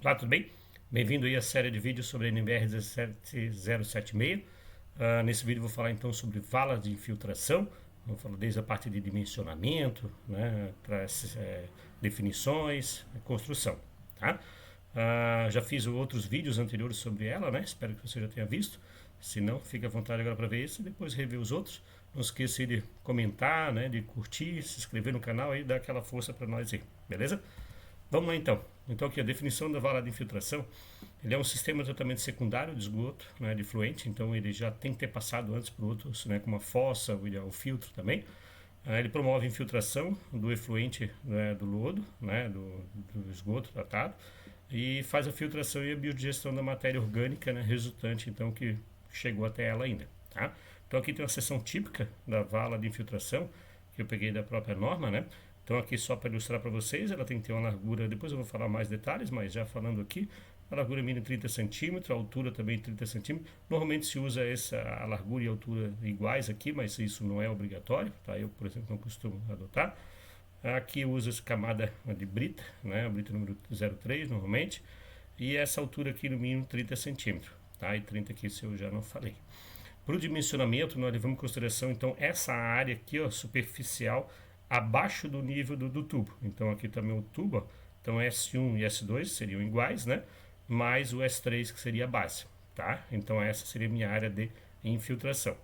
Olá, tudo bem? Bem-vindo aí à série de vídeos sobre a NBR 17076. Nesse vídeo vou falar então sobre valas de infiltração. Vou falar desde a parte de dimensionamento, né, para definições, construção, tá? Já fiz outros vídeos anteriores sobre ela, né? Espero que você já tenha visto. Se não, fique à vontade agora para ver esse e depois rever os outros. Não esqueça de comentar, né, de curtir, se inscrever no canal e dar aquela força para nós aí, beleza? Vamos lá então. Então aqui a definição da vala de infiltração, ele é um sistema de tratamento secundário de esgoto, né, de efluente, então ele já tem que ter passado antes por outros, né, como a fossa, o filtro também. Ele promove a infiltração do efluente, né, do lodo, né, do esgoto tratado, e faz a filtração e a biodigestão da matéria orgânica, né, resultante então que chegou até ela ainda. Tá? Então aqui tem uma seção típica da vala de infiltração, que eu peguei da própria norma, né? Então aqui só para ilustrar para vocês, ela tem que ter uma largura, depois eu vou falar mais detalhes, mas já falando aqui, a largura mínima 30 centímetros, a altura também 30 centímetros. Normalmente se usa a largura e a altura iguais aqui, mas isso não é obrigatório, tá? Eu, por exemplo, não costumo adotar. Aqui usa essa camada de brita, né? A brita número 03 normalmente, e essa altura aqui no mínimo 30 centímetros, tá? E 30 aqui se eu já não falei. Para o dimensionamento, nós levamos em consideração então essa área aqui, ó, superficial, abaixo do nível do tubo. Então aqui também o tubo, ó, então S1 e S2 seriam iguais, né? Mais o S3 que seria a base, tá? Então essa seria a minha área de infiltração.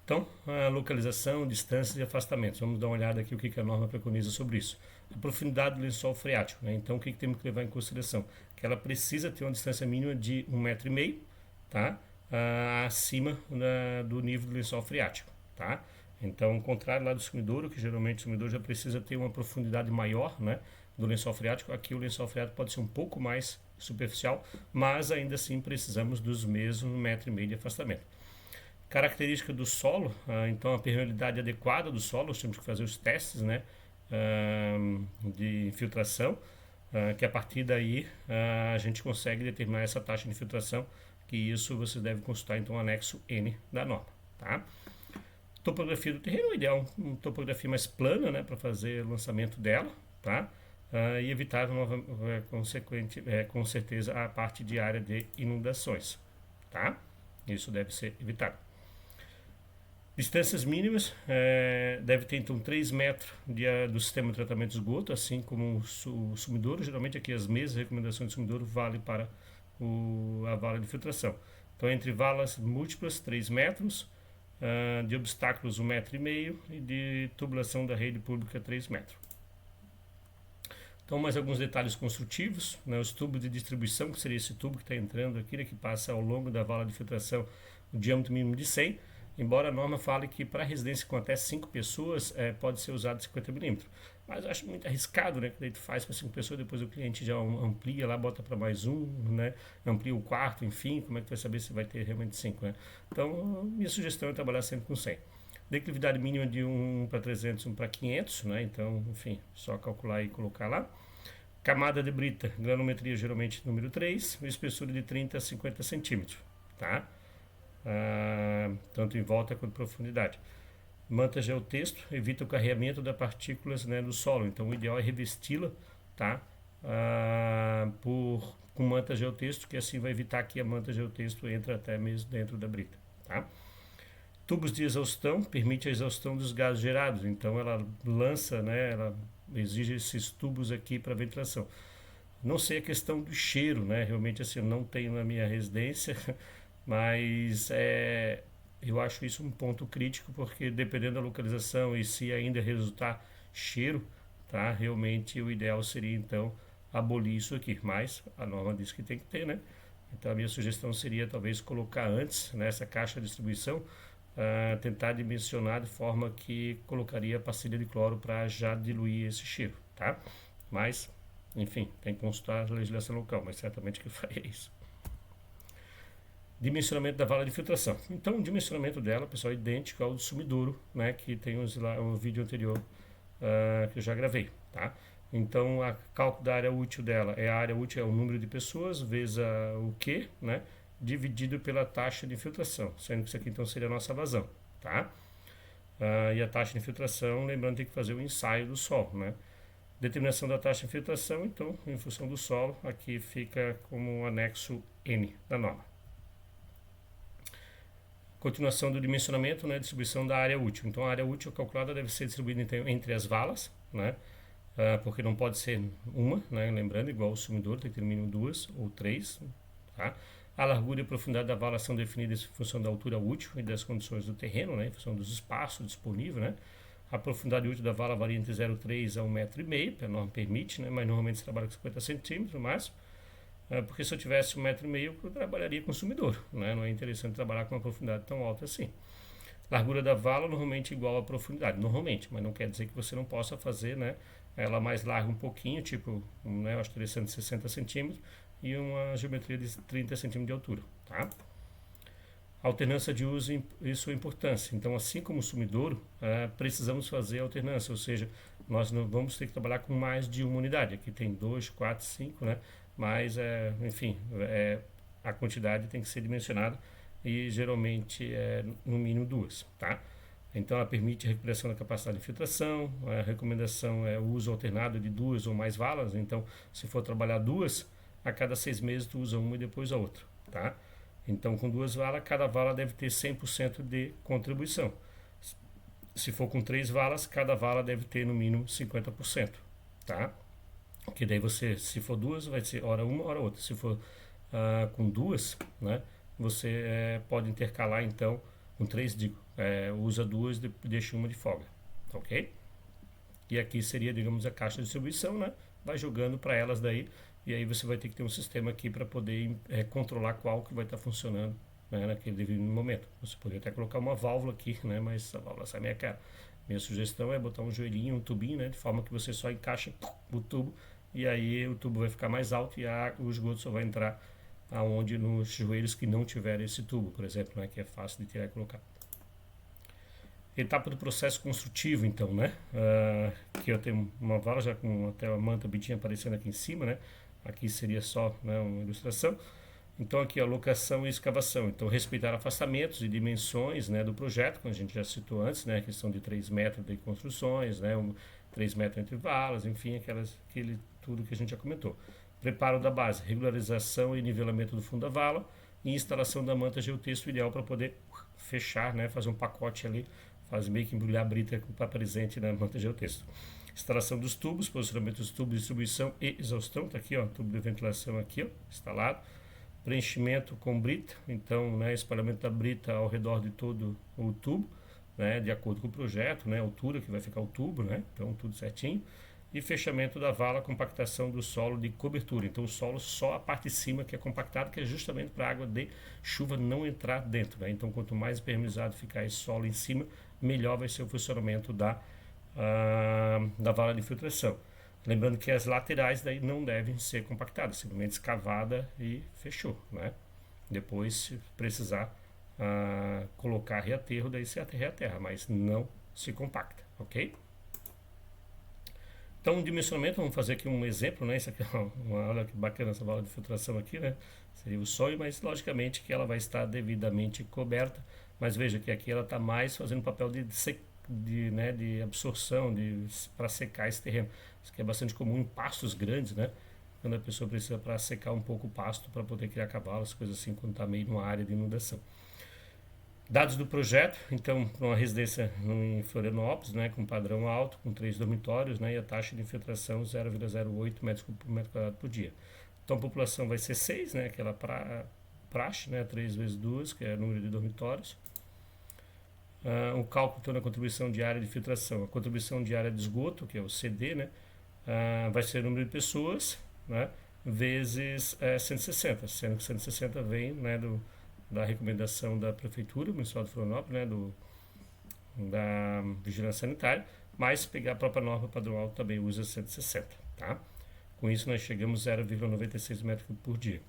Então, a localização, distâncias e afastamentos. Vamos dar uma olhada aqui o que a norma preconiza sobre isso. A profundidade do lençol freático, né? Então o que temos que levar em consideração? Que ela precisa ter uma distância mínima de 1,5 m, tá? Acima do nível do lençol freático, tá? Então, ao contrário lá do sumidouro, que geralmente o sumidouro já precisa ter uma profundidade maior, né, do lençol freático, aqui o lençol freático pode ser um pouco mais superficial, mas ainda assim precisamos dos mesmos 1,5 m de afastamento. Característica do solo, então a permeabilidade adequada do solo, nós temos que fazer os testes, né, de infiltração, que a partir daí a gente consegue determinar essa taxa de infiltração, que isso você deve consultar então o anexo N da norma, tá? Topografia do terreno, ideal uma topografia mais plana, né, para fazer o lançamento dela, tá? E evitar com certeza a parte de área de inundações, tá? Isso deve ser evitado. Distâncias mínimas, deve ter então 3 metros do sistema de tratamento de esgoto, assim como o sumidouro. Geralmente aqui as mesmas recomendações de sumidouro valem para a vala de filtração. Então entre valas múltiplas 3 metros, de obstáculos 1,5 m e de tubulação da rede pública 3 metros. Então mais alguns detalhes construtivos, né, os tubos de distribuição, que seria esse tubo que está entrando aqui, né, que passa ao longo da vala de filtração, o diâmetro mínimo de 100. Embora a norma fale que para residência com até 5 pessoas pode ser usado 50 milímetros. Mas eu acho muito arriscado, né? Que daí tu faz para 5 pessoas, depois o cliente já amplia lá, bota para mais um, né? Amplia o quarto, enfim, como é que tu vai saber se vai ter realmente 5, né? Então, minha sugestão é trabalhar sempre com 100. Declividade mínima de 1 para 300, 1 para 500, né? Então, enfim, só calcular e colocar lá. Camada de brita, granometria geralmente número 3, espessura de 30 a 50 centímetros, tá? Tanto em volta quanto em profundidade. Manta geotexto evita o carregamento das partículas, né, do solo, então o ideal é revesti-la, tá? Com manta geotexto, que assim vai evitar que a manta geotexto entre até mesmo dentro da brita, tá? Tubos de exaustão permite a exaustão dos gases gerados, então ela lança, né, ela exige esses tubos aqui para ventilação. Não sei a questão do cheiro, né? Realmente assim, eu não tenho na minha residência, mas eu acho isso um ponto crítico, porque dependendo da localização e se ainda resultar cheiro, tá? Realmente o ideal seria então abolir isso aqui, mas a norma diz que tem que ter, né? Então a minha sugestão seria talvez colocar antes nessa caixa de distribuição, tentar dimensionar de forma que colocaria pastilha de cloro para já diluir esse cheiro, tá? Mas, enfim, tem que consultar a legislação local, mas certamente que faria isso. Dimensionamento da vala de filtração. Então, o dimensionamento dela, pessoal, é idêntico ao do sumidouro, né, que tem o vídeo anterior que eu já gravei, tá? Então, a cálculo da área útil dela a área útil é o número de pessoas vezes o Q, né, dividido pela taxa de infiltração, sendo que isso aqui então seria a nossa vazão, tá? E a taxa de infiltração, lembrando, tem que fazer o ensaio do solo, né? Determinação da taxa de infiltração, então, em função do solo, aqui fica como anexo N da norma. Continuação do dimensionamento, né, distribuição da área útil. Então, a área útil calculada deve ser distribuída então, entre as valas, né, porque não pode ser uma, né, lembrando, igual o sumidouro, tem que ter no mínimo 2 ou 3. Tá? A largura e a profundidade da vala são definidas em função da altura útil e das condições do terreno, né, em função dos espaços disponíveis. Né? A profundidade útil da vala varia entre 0,3 a 1,5 m, a norma permite, né, mas normalmente se trabalha com 50 centímetros no máximo. Porque se eu tivesse 1,5 m, eu trabalharia com sumidouro, né? Não é interessante trabalhar com uma profundidade tão alta assim. Largura da vala normalmente igual à profundidade, normalmente, mas não quer dizer que você não possa fazer, né, ela mais larga um pouquinho, tipo, né, eu acho que 160 centímetros e uma geometria de 30 centímetros de altura, tá? Alternância de uso e sua importância. Então, assim como o sumidouro, precisamos fazer alternância, ou seja, nós não vamos ter que trabalhar com mais de uma unidade. Aqui tem 2, 4, 5, né? Mas, enfim, a quantidade tem que ser dimensionada e geralmente é no mínimo 2, tá? Então, ela permite a recuperação da capacidade de filtração. A recomendação é o uso alternado de 2 ou mais valas. Então, se for trabalhar 2, a cada 6 meses tu usa uma e depois a outra, tá? Então, com 2 valas, cada vala deve ter 100% de contribuição. Se for com 3 valas, cada vala deve ter no mínimo 50%, tá? Que daí você, se for 2, vai ser hora uma, hora outra. Se for com 2, né, você pode intercalar, então, com 3, usa 2 e deixa uma de folga, ok? E aqui seria, digamos, a caixa de distribuição, né? Vai jogando para elas daí, e aí você vai ter que ter um sistema aqui para poder controlar qual que vai estar funcionando, né, naquele devido momento. Você poderia até colocar uma válvula aqui, né, mas a válvula sai meio cara. Minha sugestão é botar um joelhinho, um tubinho, né, de forma que você só encaixa o tubo, e aí o tubo vai ficar mais alto e o esgoto só vai entrar aonde nos joelhos que não tiver esse tubo, por exemplo, né, que é fácil de tirar e colocar. Etapa do processo construtivo, então, né? Aqui eu tenho uma vala já com até a manta bitinha aparecendo aqui em cima, né? Aqui seria só, né, uma ilustração. Então aqui a locação e escavação. Então respeitar afastamentos e dimensões, né, do projeto, como a gente já citou antes, né? A questão de 3 metros de construções, né? 3 metros entre valas, enfim, tudo que a gente já comentou. Preparo da base, regularização e nivelamento do fundo da vala e instalação da manta geotexto ideal para poder fechar, né? Fazer um pacote ali, faz meio que embrulhar a brita para presente na manta geotexto. Instalação dos tubos, posicionamento dos tubos de distribuição e exaustão, está aqui, ó, tubo de ventilação aqui, ó, instalado. Preenchimento com brita, então, né, espalhamento da brita ao redor de todo o tubo, né, de acordo com o projeto, né, a altura que vai ficar o tubo, né, então tudo certinho. E fechamento da vala, compactação do solo de cobertura. Então o solo só a parte de cima que é compactado, que é justamente para a água de chuva não entrar dentro, né? Então quanto mais impermeabilizado ficar esse solo em cima, melhor vai ser o funcionamento da vala de filtração. Lembrando que as laterais daí não devem ser compactadas, simplesmente escavada e fechou, né? Depois, se precisar colocar reaterro, daí se aterra a terra, mas não se compacta, ok? Então, dimensionamento, vamos fazer aqui um exemplo, né? Isso aqui é olha que bacana essa vala de filtração aqui, né? Seria o sonho, mas logicamente que ela vai estar devidamente coberta. Mas veja que aqui ela está mais fazendo papel de absorção, para secar esse terreno. Isso aqui é bastante comum em pastos grandes, né? Quando a pessoa precisa para secar um pouco o pasto para poder criar cavalos, coisas assim, quando está meio numa área de inundação. Dados do projeto, então, uma residência em Florianópolis, né, com padrão alto, com 3 dormitórios, né, e a taxa de infiltração 0,08 metros por metro quadrado por dia. Então, a população vai ser 6, né, aquela praxe, né, 3 vezes 2, que é o número de dormitórios. O cálculo então, da contribuição diária de filtração. A contribuição diária de esgoto, que é o CD, né, vai ser o número de pessoas, né, vezes 160, sendo que 160 vem, né, da recomendação da Prefeitura Municipal de Florianópolis, né, da Vigilância Sanitária, mas pegar a própria norma padrão alto também usa 160, tá? Com isso nós chegamos a 0,96 metros por dia.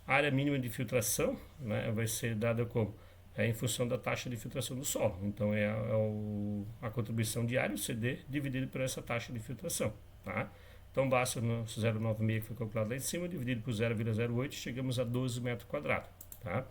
A área mínima de filtração, né, vai ser dada como em função da taxa de filtração do solo. Então é a contribuição diária, o CD, dividido por essa taxa de filtração, tá? Então basta o nosso 0,96 que foi calculado lá em cima, dividido por 0,08, chegamos a 12 metros quadrados, tá?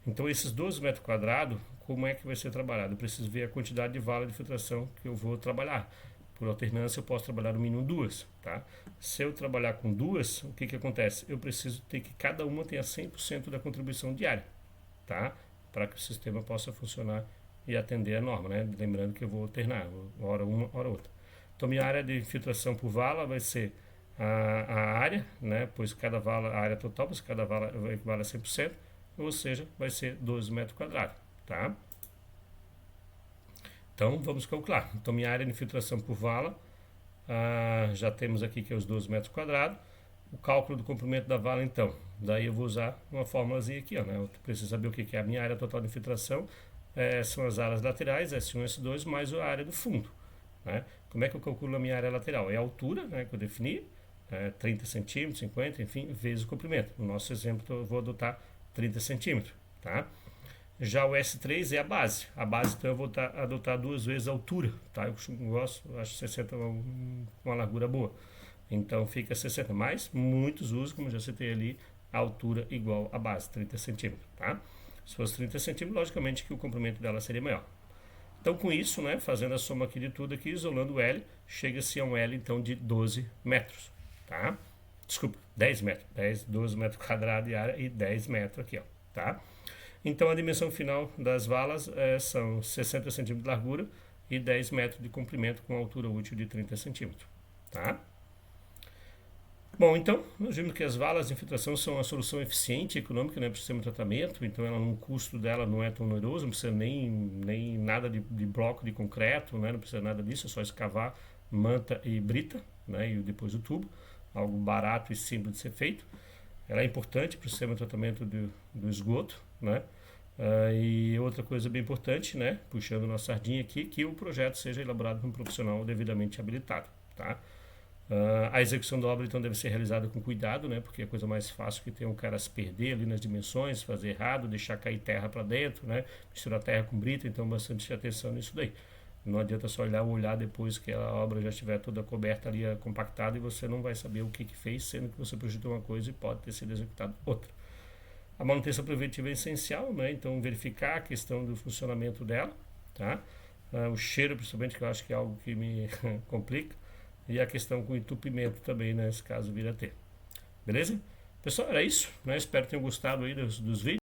Então, esses 12 metros quadrados, como é que vai ser trabalhado? Eu preciso ver a quantidade de vala de filtração que eu vou trabalhar. Por alternância, eu posso trabalhar no mínimo 2, tá? Se eu trabalhar com 2, o que acontece? Eu preciso ter que cada uma tenha 100% da contribuição diária, tá? Para que o sistema possa funcionar e atender a norma, né? Lembrando que eu vou alternar, hora uma, hora outra. Então, minha área de infiltração por vala vai ser a área, né? Pois cada vala, a área total, pois cada vala equivale a 100%, ou seja, vai ser 12 metros quadrados, tá? Então, vamos calcular. Então, minha área de infiltração por vala, já temos aqui que é os 12 metros quadrados. O cálculo do comprimento da vala, então, daí eu vou usar uma fórmulazinha aqui, ó, né? Eu preciso saber o que é a minha área total de infiltração, são as áreas laterais, S1 e S2, mais a área do fundo, né? Como é que eu calculo a minha área lateral? É a altura, né, que eu defini, 30 centímetros, 50, enfim, vezes o comprimento. No nosso exemplo, eu vou adotar 30 centímetros, tá? Já o S3 é a base. A base, então, eu vou adotar 2 vezes a altura, tá? Eu gosto, acho 60 uma largura boa. Então, fica 60. Mas muitos usam, como já citei ali, a altura igual à base, 30 centímetros, tá? Se fosse 30 centímetros, logicamente que o comprimento dela seria maior. Então, com isso, né, fazendo a soma aqui de tudo aqui, isolando o L, chega-se a um L, então, de 12 metros, tá? Desculpa, 10 metros. 12 metros quadrados de área e 10 metros aqui, ó, tá? Então, a dimensão final das valas são 60 centímetros de largura e 10 metros de comprimento com altura útil de 30 centímetros, tá? Bom, então, nós vimos que as valas de infiltração são uma solução eficiente e econômica, né, para o sistema de tratamento, então ela, no custo dela não é tão oneroso, não precisa nem nada de bloco de concreto, né, não precisa nada disso, é só escavar, manta e brita, né, e depois o tubo, algo barato e simples de ser feito. Ela é importante para o sistema de tratamento do esgoto, né? E outra coisa bem importante, né, puxando nossa sardinha aqui, que o projeto seja elaborado por um profissional devidamente habilitado, tá? A execução da obra, então, deve ser realizada com cuidado, né, porque é a coisa mais fácil que tem um cara se perder ali nas dimensões, fazer errado, deixar cair terra para dentro, né, misturar terra com brita, então bastante atenção nisso daí. Não adianta só olhar depois que a obra já estiver toda coberta ali, compactada, e você não vai saber o que fez, sendo que você projetou uma coisa e pode ter sido executado outra. A manutenção preventiva é essencial, né? Então verificar a questão do funcionamento dela, tá? O cheiro, principalmente, que eu acho que é algo que me complica, e a questão com entupimento também, né, nesse caso, vir a ter. Beleza? Pessoal, era isso, né? Espero que tenham gostado aí dos vídeos.